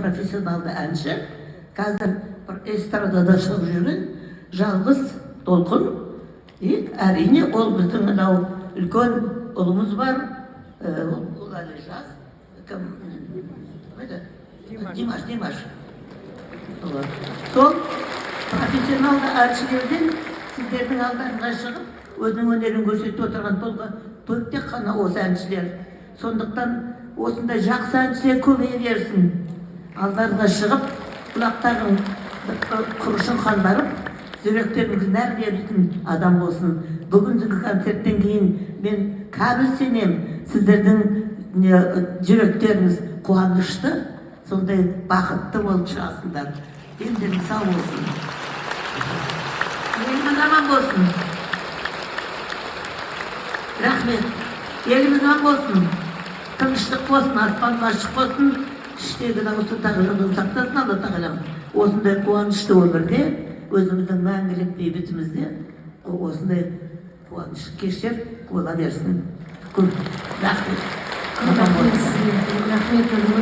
профессионалды әнші, қазір эстрадада шығып жүрген жалғыз толқын. Әрине ол біздің мынау үлкен ұлымыз бар, ол әлі жас, Димаш. Сол профессионалды әншілерден сіздердің алдарына шығып, өзінің өнерін көрсетіп отырған тек қана осы әншілер. Сондықтан осындай жақсы әншілер көбейе берсін. Алдарына шығып, құлақтарың құрышын қандарып, жүректеріңіз нәр беретін адам болсын. Бүгінгі концерттен кейін мен кәміл сенем, сіздердің жүректеріңіз қуанышты, сондай бақытты болып шығасыңдар. Дендерің сау болсын. Еліміз аман болсын. Рахмет. Еліміз аман болсын. Тыныштық болсын, аспан ашық болсын. Іштегі дауысты тағылымын сақтасын, Алла тағалам. Осындай қуанышты өмірде, өзіміздің мәңгілік бейбітімізде осындай қуаныш кешер бола берсін. Рахмет. Рахмет.